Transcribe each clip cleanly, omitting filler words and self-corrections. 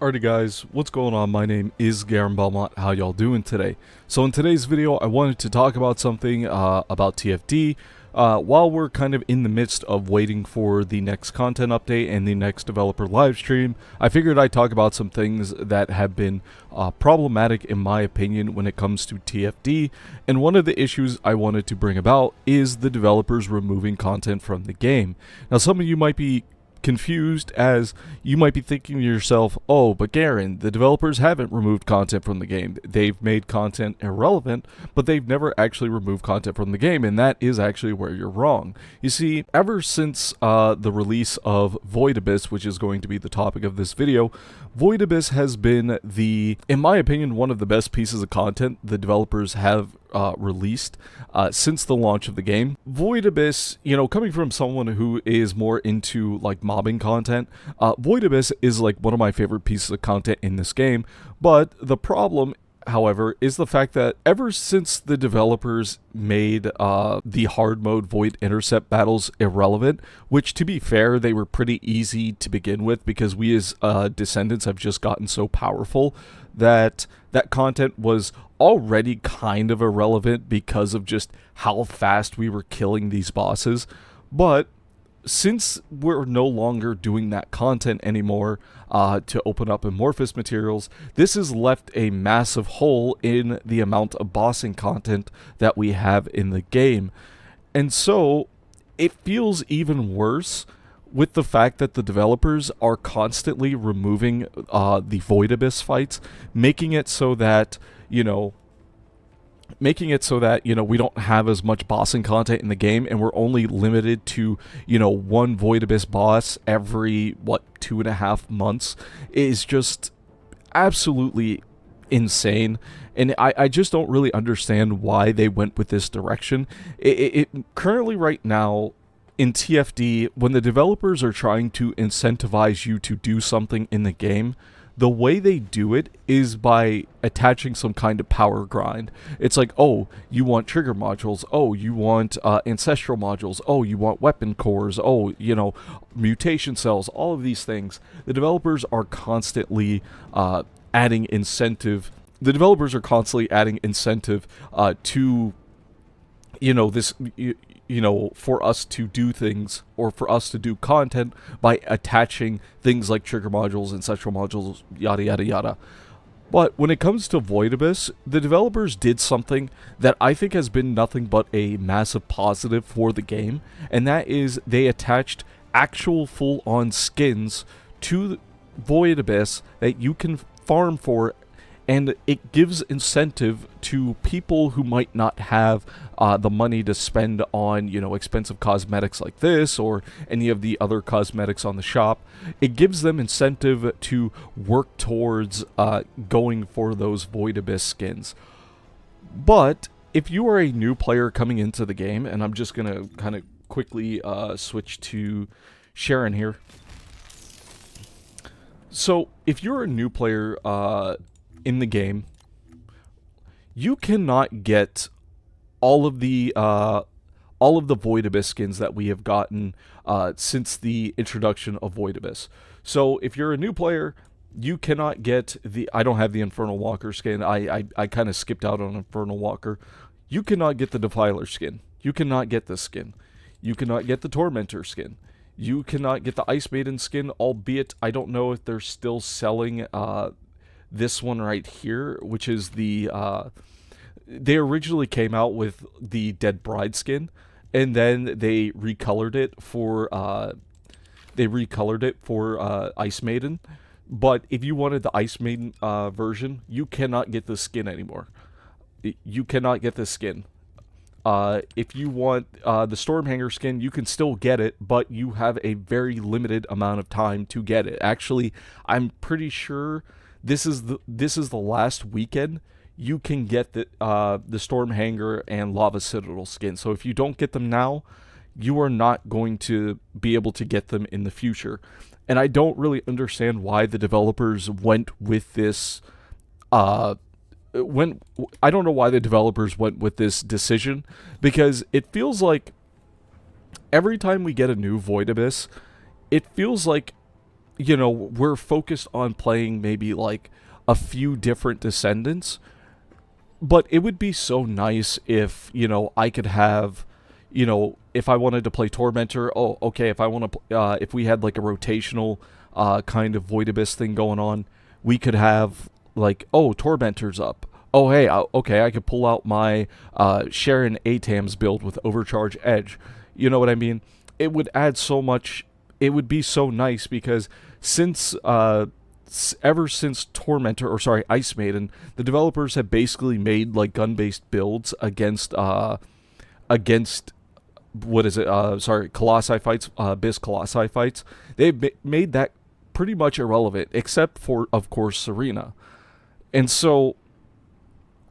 Alrighty guys, what's going on? My name is Garen Belmont. How y'all doing today? So in today's video, I wanted to talk about something about TFD. While we're kind of in the midst of waiting for the next content update and the next developer livestream, I figured I'd talk about some things that have been problematic in my opinion when it comes to TFD. And one of the issues I wanted to bring about is the developers removing content from the game. Now some of you might be confused, as you might be thinking to yourself, oh, but Garen, the developers haven't removed content from the game. They've made content irrelevant, but they've never actually removed content from the game, and that is actually where you're wrong. You see, ever since the release of Void Abyss, which is going to be the topic of this video, Void Abyss has been in my opinion, one of the best pieces of content the developers have released since the launch of the game. Void Abyss, coming from someone who is more into like mobbing content, Void Abyss is like one of my favorite pieces of content in this game. But the problem, however, is the fact that ever since the developers made the hard mode Void Intercept battles irrelevant, which to be fair, they were pretty easy to begin with because we as Descendants have just gotten so powerful that that content was already kind of irrelevant because of just how fast we were killing these bosses. But since we're no longer doing that content anymore to open up amorphous materials, this has left a massive hole in the amount of bossing content that we have in the game. And so it feels even worse with the fact that the developers are constantly removing the Void Abyss fights, making it so that, we don't have as much bossing content in the game, and we're only limited to, one Void Abyss boss every, 2.5 months, is just absolutely insane. And I just don't really understand why they went with this direction. It currently right now in TFD, when the developers are trying to incentivize you to do something in the game, the way they do it is by attaching some kind of power grind. It's like, oh, you want trigger modules, oh, you want ancestral modules, oh, you want weapon cores, oh, mutation cells, all of these things. The developers are constantly adding incentive. The developers are constantly adding incentive to, this, for us to do things, or for us to do content, by attaching things like trigger modules, ancestral modules, yada yada yada. But when it comes to Void Abyss, the developers did something that I think has been nothing but a massive positive for the game, and that is they attached actual full-on skins to Void Abyss that you can farm for, and it gives incentive to people who might not have the money to spend on, expensive cosmetics like this or any of the other cosmetics on the shop. It gives them incentive to work towards going for those Void Abyss skins. But if you are a new player coming into the game, and I'm just going to kind of quickly switch to Sharon here. So if you're a new player in the game, you cannot get all of the Void Abyss skins that we have gotten since the introduction of Void Abyss. So if you're a new player, you cannot get I don't have the Infernal Walker skin. I kind of skipped out on Infernal Walker. You cannot get the Defiler skin. You cannot get this skin. You cannot get the Tormentor skin. You cannot get the Ice Maiden skin, albeit I don't know if they're still selling this one right here, which is the they originally came out with the Dead Bride skin, and then they recolored it for Ice Maiden. But if you wanted the Ice Maiden version, you cannot get this skin anymore. You cannot get this skin. If you want the Stormhanger skin, you can still get it, but you have a very limited amount of time to get it. Actually, I'm pretty sure this is the last weekend you can get the Stormhanger and Lava Citadel skin. So if you don't get them now, you are not going to be able to get them in the future. And I don't really understand why the developers went with this. I don't know why the developers went with this decision, because it feels like every time we get a new Void Abyss, it feels like we're focused on playing maybe like a few different Descendants, but it would be so nice if, I could have, if I wanted to play Tormentor, oh, okay, if I want to, if we had like a rotational kind of Void Abyss thing going on, we could have like, oh, Tormentor's up. Oh, hey, okay, I could pull out my Sharon ATAM's build with Overcharge Edge. You know what I mean? It would add so much. It would be so nice because since ever since Tormentor, or sorry, Ice Maiden, the developers have basically made like gun-based builds against what is it? Sorry, Colossi fights, Abyss Colossi fights. They've made that pretty much irrelevant, except for, of course, Serena. And so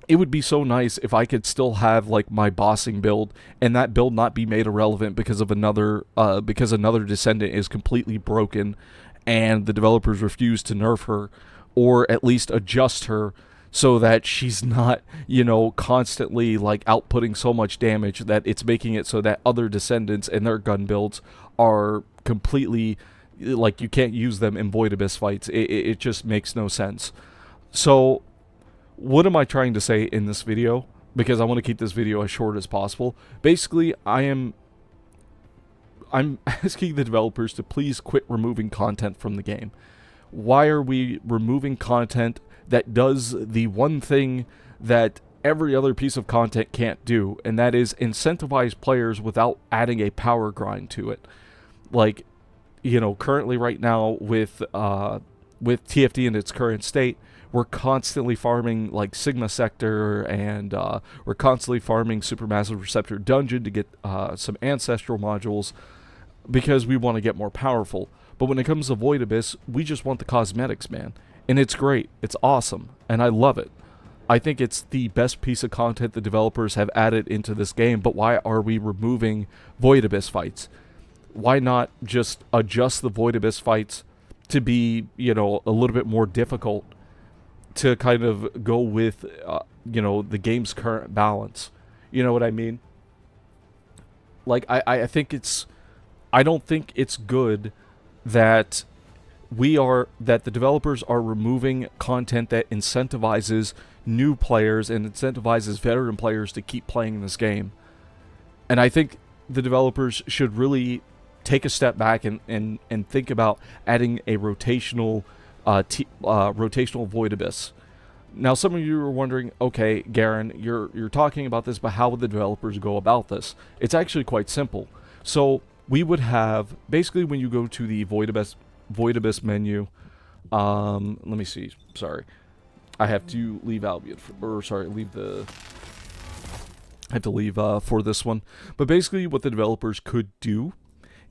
it would be so nice if I could still have like my bossing build and that build not be made irrelevant because of another Descendant is completely broken and the developers refuse to nerf her or at least adjust her so that she's not, constantly like outputting so much damage that it's making it so that other Descendants and their gun builds are completely like you can't use them in Void Abyss fights. It just makes no sense. So what am I trying to say in this video? Because I want to keep this video as short as possible. Basically, I'm asking the developers to please quit removing content from the game. Why are we removing content that does the one thing that every other piece of content can't do, and that is incentivize players without adding a power grind to it? Like, currently right now with TFD in its current state, we're constantly farming like Sigma Sector, and we're constantly farming Supermassive Receptor Dungeon to get some Ancestral modules because we want to get more powerful. But when it comes to Void Abyss, we just want the cosmetics, man. And it's great. It's awesome. And I love it. I think it's the best piece of content the developers have added into this game, but why are we removing Void Abyss fights? Why not just adjust the Void Abyss fights to be, a little bit more difficult to kind of go with, the game's current balance? You know what I mean? Like, I think I don't think it's good that that the developers are removing content that incentivizes new players and incentivizes veteran players to keep playing this game. And I think the developers should really take a step back and think about adding a rotational Void Abyss. Now, some of you are wondering, okay, Garen, you're talking about this, but how would the developers go about this? It's actually quite simple. So we would have, basically when you go to the Void Abyss menu, let me see, sorry. I have to leave Albion, I have to leave for this one. But basically what the developers could do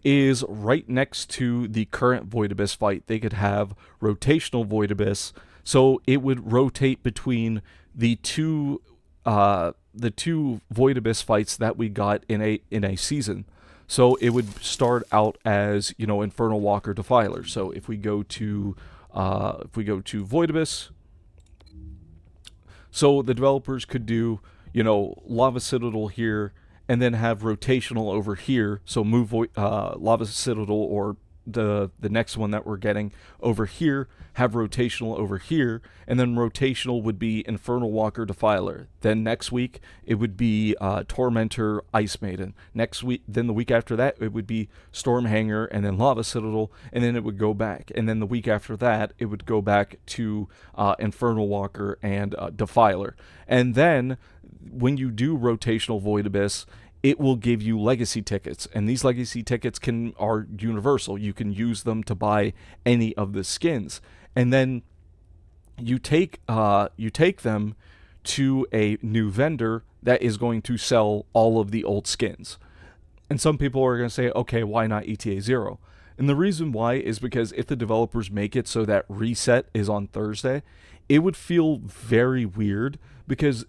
is right next to the current Void Abyss fight, they could have rotational Void Abyss, so it would rotate between the two Void Abyss fights that we got in a season. So it would start out as, Infernal Walker Defiler. So if we go to Void Abyss, so the developers could do, Lava Citadel here, and then have rotational over here. So move Lava Citadel or the next one that we're getting over here, have rotational over here, and then rotational would be Infernal Walker Defiler. Then next week it would be Tormentor Ice Maiden. Next week, then the week after that it would be Stormhanger and then Lava Citadel, and then it would go back. And then the week after that it would go back to Infernal Walker and Defiler. And then when you do rotational Void Abyss, it will give you legacy tickets, and these legacy tickets are universal. You can use them to buy any of the skins, and then you take them to a new vendor that is going to sell all of the old skins. And some people are going to say, okay, why not ETA 0? And the reason why is because if the developers make it so that reset is on Thursday, it would feel very weird because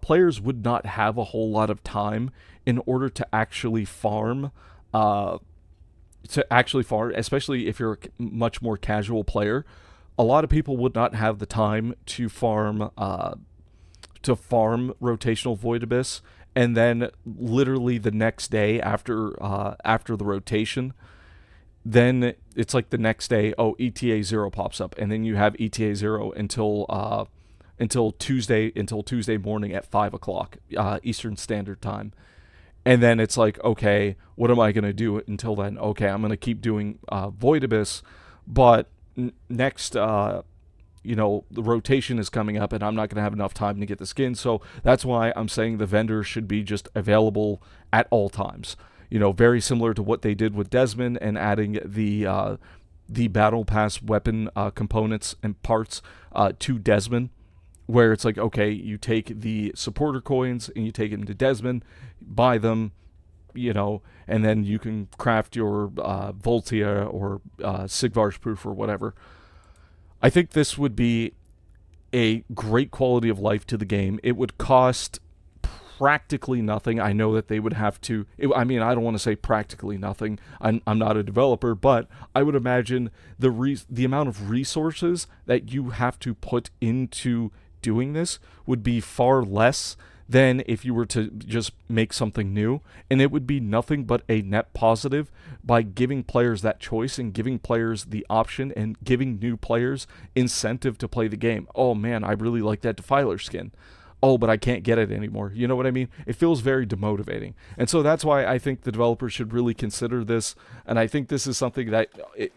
players would not have a whole lot of time in order to actually farm, especially if you're a much more casual player. A lot of people would not have the time to farm rotational Void Abyss, and then literally the next day after the rotation, then it's like the next day, oh, ETA 0 pops up, and then you have ETA 0 until Tuesday morning at 5 o'clock Eastern Standard Time. And then it's like, okay, what am I going to do until then? Okay, I'm going to keep doing Void Abyss, but next, the rotation is coming up, and I'm not going to have enough time to get the skin. So that's why I'm saying the vendor should be just available at all times. Very similar to what they did with Desmond and adding the Battle Pass weapon components and parts to Desmond, where it's like, okay, you take the supporter coins and you take it into Desmond, buy them, and then you can craft your Voltia or Sigvar's Proof or whatever. I think this would be a great quality of life to the game. It would cost practically nothing. I know that they would have to, I don't want to say practically nothing. I'm not a developer, but I would imagine the amount of resources that you have to put into doing this would be far less than if you were to just make something new, and it would be nothing but a net positive by giving players that choice and giving players the option and giving new players incentive to play the game. Oh man, I really like that Defiler skin. Oh, but I can't get it anymore. You know what I mean? It feels very demotivating. And so that's why I think the developers should really consider this, and I think this is something that it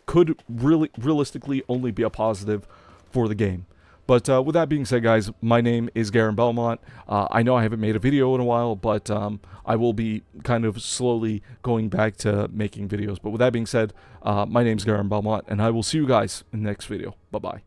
could really realistically only be a positive for the game. But with that being said, guys, my name is Garen Belmont. I know I haven't made a video in a while, but I will be kind of slowly going back to making videos. But with that being said, my name is Garen Belmont, and I will see you guys in the next video. Bye-bye.